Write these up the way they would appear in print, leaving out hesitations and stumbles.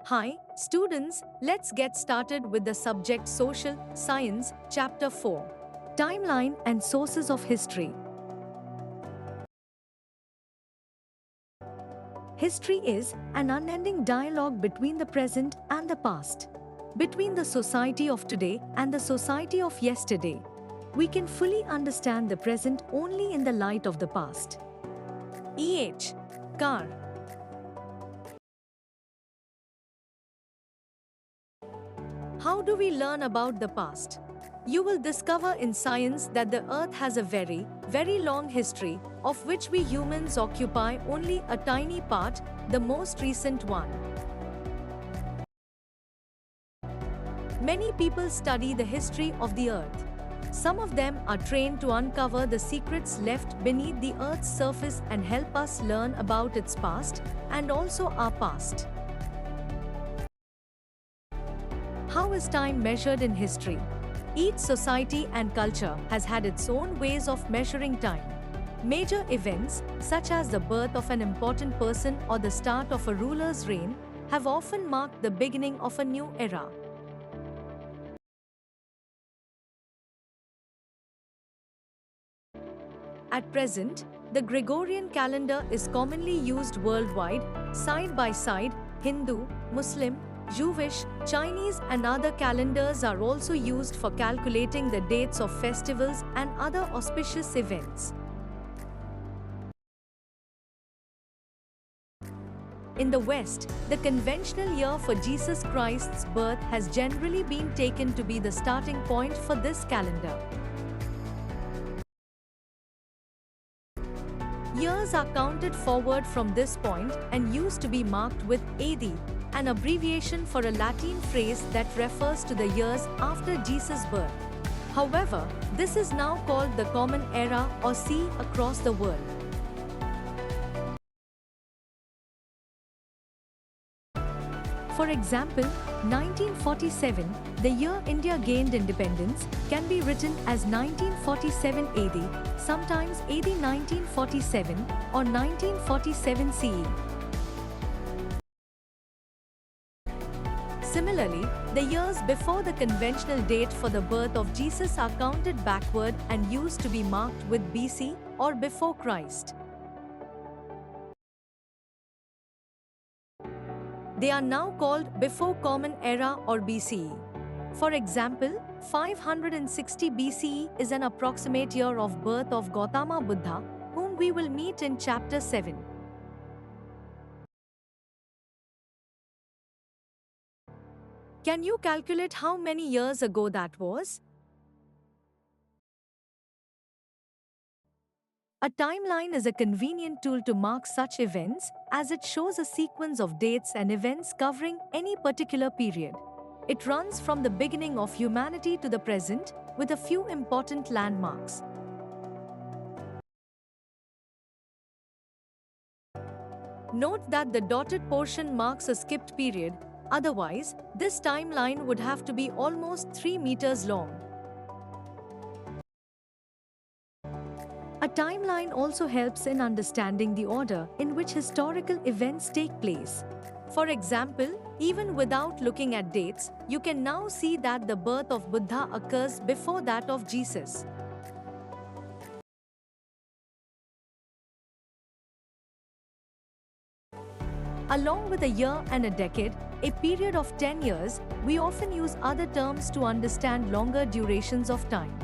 Hi, students, let's get started with the subject Social Science, Chapter 4 Timeline and Sources of History. History is an unending dialogue between the present and the past, between the society of today and the society of yesterday. We can fully understand the present only in the light of the past. E.H. Carr. How do we learn about the past? You will discover in science that the Earth has a very, very long history, of which we humans occupy only a tiny part, the most recent one. Many people study the history of the Earth. Some of them are trained to uncover the secrets left beneath the Earth's surface and help us learn about its past and also our past. How is time measured in history? Each society and culture has had its own ways of measuring time. Major events, such as the birth of an important person or the start of a ruler's reign, have often marked the beginning of a new era. At present, the Gregorian calendar is commonly used worldwide, side by side. Hindu, Muslim, Jewish, Chinese and other calendars are also used for calculating the dates of festivals and other auspicious events. In the West, the conventional year for Jesus Christ's birth has generally been taken to be the starting point for this calendar. Years are counted forward from this point and used to be marked with AD, an abbreviation for a Latin phrase that refers to the years after Jesus' birth. However, this is now called the Common Era or CE across the world. For example, 1947, the year India gained independence, can be written as 1947 AD, sometimes AD 1947 or 1947 CE. Similarly, the years before the conventional date for the birth of Jesus are counted backward and used to be marked with BC or before Christ. They are now called before Common Era or BCE. For example, 560 BCE is an approximate year of birth of Gautama Buddha, whom we will meet in Chapter 7. Can you calculate how many years ago that was? A timeline is a convenient tool to mark such events, as it shows a sequence of dates and events covering any particular period. It runs from the beginning of humanity to the present, with a few important landmarks. Note that the dotted portion marks a skipped period, otherwise, this timeline would have to be almost 3 meters long. A timeline also helps in understanding the order in which historical events take place. For example, even without looking at dates, you can now see that the birth of Buddha occurs before that of Jesus. Along with a year and a decade, a period of 10 years, we often use other terms to understand longer durations of time.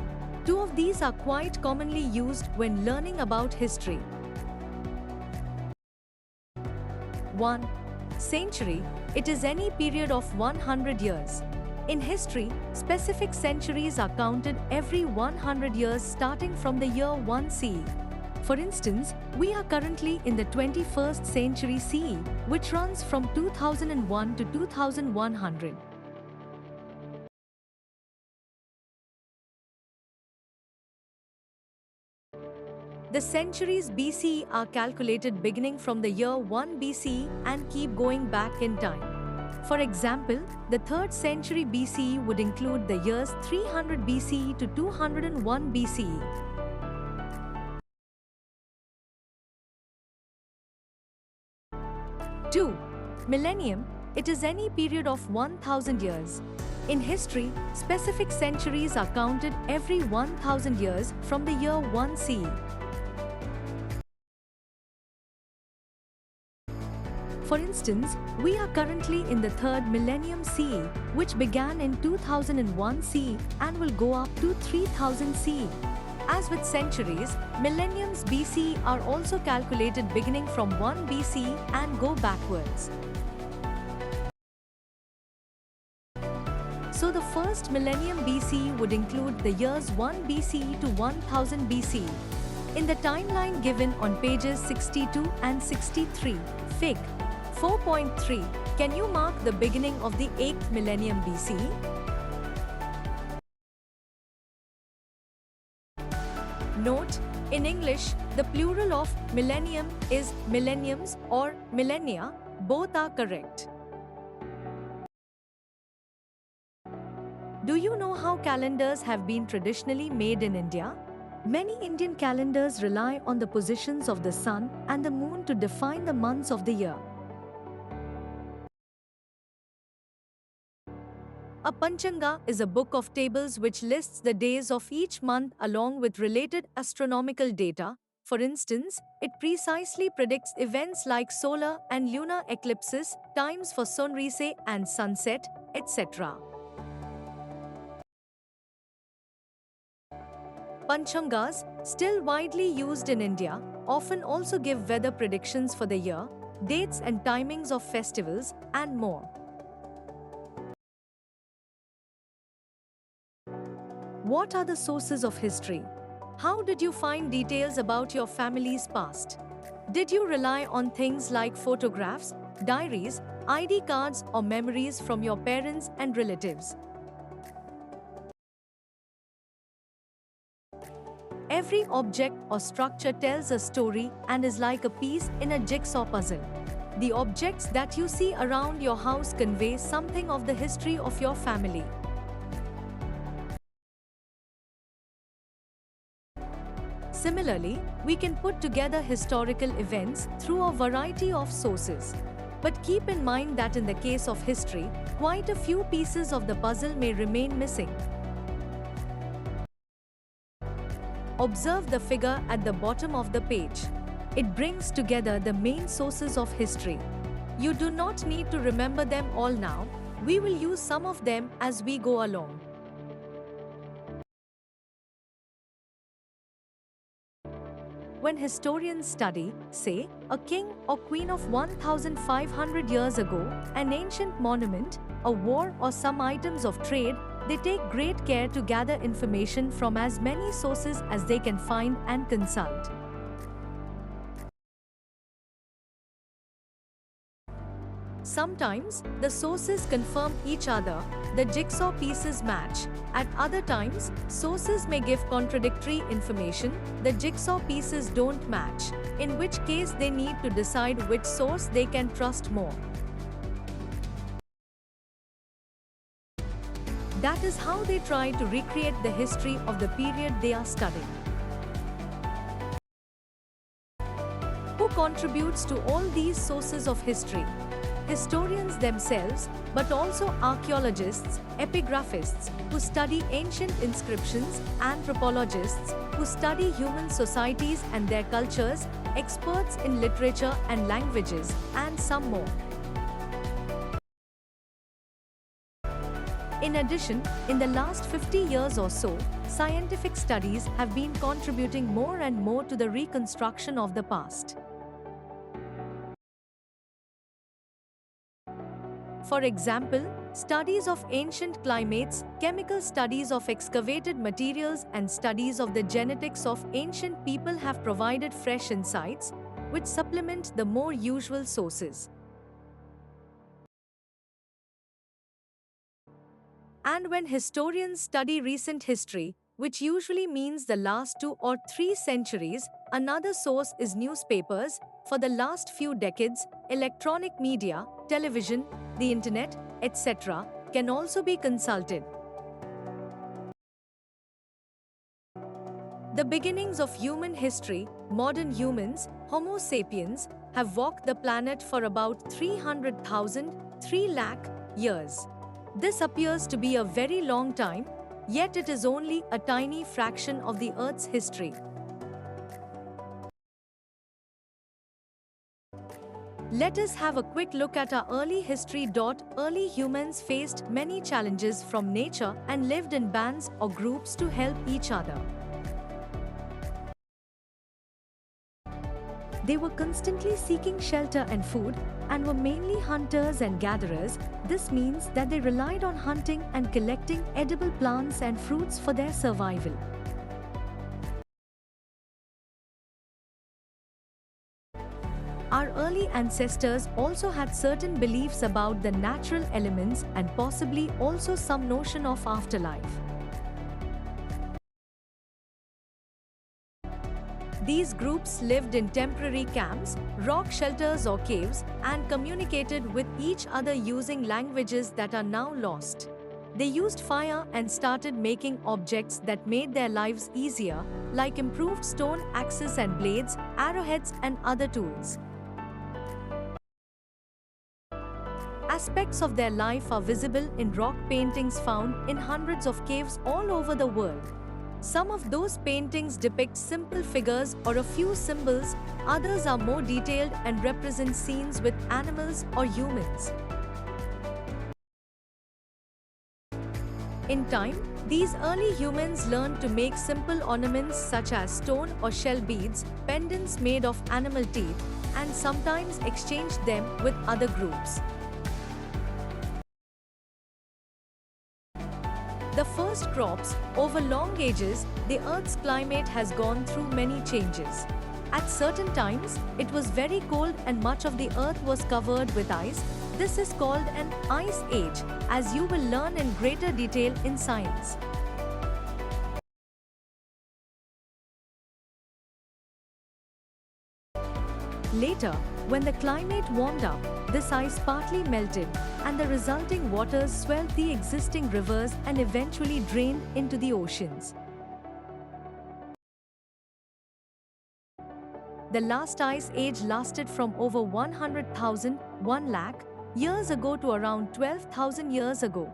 Two of these are quite commonly used when learning about history. 1. Century. It is any period of 100 years. In history, specific centuries are counted every 100 years starting from the year 1 CE. For instance, we are currently in the 21st century CE, which runs from 2001 to 2100. The centuries BCE are calculated beginning from the year 1 BCE and keep going back in time. For example, the 3rd century BCE would include the years 300 BCE to 201 BCE. 2. Millennium. it is any period of 1000 years. In history, specific centuries are counted every 1000 years from the year 1 CE. For instance, we are currently in the third millennium CE, which began in 2001 CE and will go up to 3000 CE. As with centuries, millenniums BCE are also calculated beginning from 1 BCE and go backwards. So the first millennium BCE would include the years 1 BCE to 1000 BCE. In the timeline given on pages 62 and 63, Fig. 4.3, can you mark the beginning of the 8th millennium BCE? Note, in English, the plural of millennium is millenniums or millennia, both are correct. Do you know how calendars have been traditionally made in India? Many Indian calendars rely on the positions of the sun and the moon to define the months of the year. A Panchanga is a book of tables which lists the days of each month along with related astronomical data. For instance, it precisely predicts events like solar and lunar eclipses, times for sunrise and sunset, etc. Panchangas, still widely used in India, often also give weather predictions for the year, dates and timings of festivals, and more. What are the sources of history? How did you find details about your family's past? Did you rely on things like photographs, diaries, ID cards, or memories from your parents and relatives? Every object or structure tells a story and is like a piece in a jigsaw puzzle. The objects that you see around your house convey something of the history of your family. Similarly, we can put together historical events through a variety of sources. But keep in mind that in the case of history, quite a few pieces of the puzzle may remain missing. Observe the figure at the bottom of the page. It brings together the main sources of history. You do not need to remember them all now. We will use some of them as we go along. When historians study, say, a king or queen of 1500 years ago, an ancient monument, a war or some items of trade, they take great care to gather information from as many sources as they can find and consult. Sometimes, the sources confirm each other, the jigsaw pieces match. At other times, sources may give contradictory information, the jigsaw pieces don't match, in which case they need to decide which source they can trust more. That is how they try to recreate the history of the period they are studying. Who contributes to all these sources of history? Historians themselves, but also archaeologists, epigraphists, who study ancient inscriptions, anthropologists, who study human societies and their cultures, experts in literature and languages, and some more. In addition, in the last 50 years or so, scientific studies have been contributing more and more to the reconstruction of the past. For example, studies of ancient climates, chemical studies of excavated materials, and studies of the genetics of ancient people have provided fresh insights, which supplement the more usual sources. And when historians study recent history, which usually means the last 2 or 3 centuries, another source is newspapers. For the last few decades, electronic media, television, the internet, etc., can also be consulted. The beginnings of human history, modern humans, Homo sapiens, have walked the planet for about 300,000, 3 lakh years. This appears to be a very long time, yet it is only a tiny fraction of the Earth's history. Let us have a quick look at our early history. Early humans faced many challenges from nature and lived in bands or groups to help each other. They were constantly seeking shelter and food, and were mainly hunters and gatherers. This means that they relied on hunting and collecting edible plants and fruits for their survival. Our early ancestors also had certain beliefs about the natural elements and possibly also some notion of afterlife. These groups lived in temporary camps, rock shelters or caves, and communicated with each other using languages that are now lost. They used fire and started making objects that made their lives easier, like improved stone axes and blades, arrowheads, and other tools. Aspects of their life are visible in rock paintings found in hundreds of caves all over the world. Some of those paintings depict simple figures or a few symbols, others are more detailed and represent scenes with animals or humans. In time, these early humans learned to make simple ornaments such as stone or shell beads, pendants made of animal teeth, and sometimes exchanged them with other groups. The first crops. Over long ages, the Earth's climate has gone through many changes. At certain times, it was very cold and much of the Earth was covered with ice. This is called an ice age, as you will learn in greater detail in science. Later, when the climate warmed up, this ice partly melted, and the resulting waters swelled the existing rivers and eventually drained into the oceans. The last ice age lasted from over 100,000, 1 lakh, years ago to around 12,000 years ago.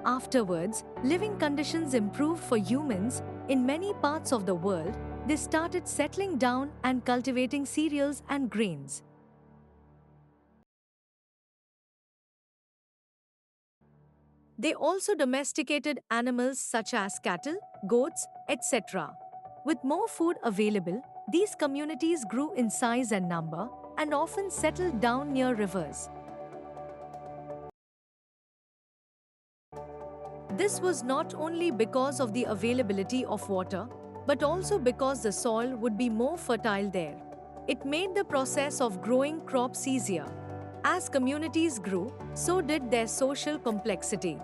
Afterwards, living conditions improved for humans. In many parts of the world, they started settling down and cultivating cereals and grains. They also domesticated animals such as cattle, goats, etc. With more food available, these communities grew in size and number, and often settled down near rivers. This was not only because of the availability of water, but also because the soil would be more fertile there. It made the process of growing crops easier. As communities grew, so did their social complexity.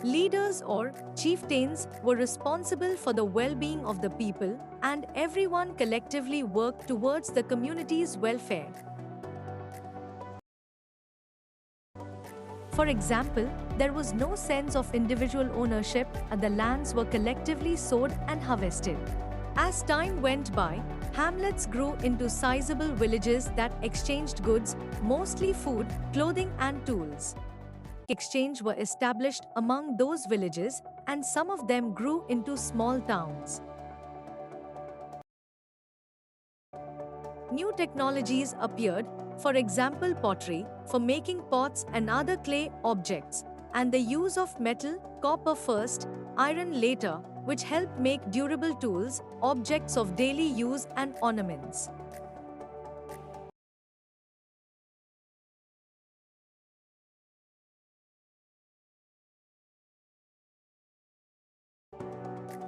Leaders or chieftains were responsible for the well-being of the people, and everyone collectively worked towards the community's welfare. For example, there was no sense of individual ownership, and the lands were collectively sowed and harvested. As time went by, hamlets grew into sizable villages that exchanged goods, mostly food, clothing, and tools. Exchange were established among those villages, and some of them grew into small towns. New technologies appeared, for example pottery, for making pots and other clay objects, and the use of metal, copper first, iron later, which helped make durable tools, objects of daily use, and ornaments.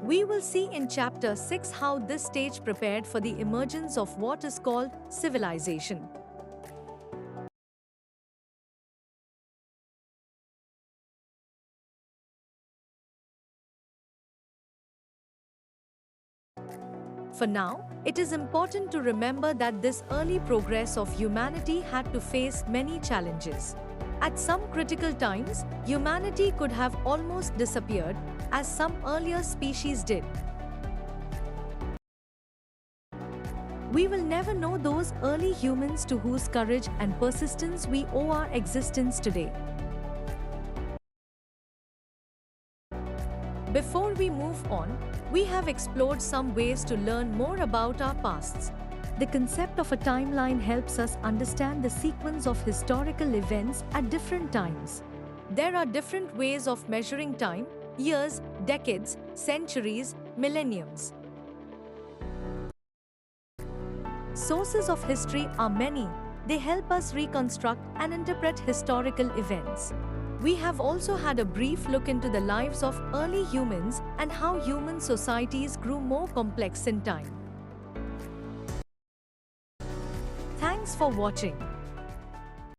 We will see in Chapter 6 how this stage prepared for the emergence of what is called civilization. For now, it is important to remember that this early progress of humanity had to face many challenges. At some critical times, humanity could have almost disappeared, as some earlier species did. We will never know those early humans to whose courage and persistence we owe our existence today. Before we move on, we have explored some ways to learn more about our pasts. The concept of a timeline helps us understand the sequence of historical events at different times. There are different ways of measuring time: years, decades, centuries, millenniums. Sources of history are many. They help us reconstruct and interpret historical events. We have also had a brief look into the lives of early humans and how human societies grew more complex in time. Thanks for watching.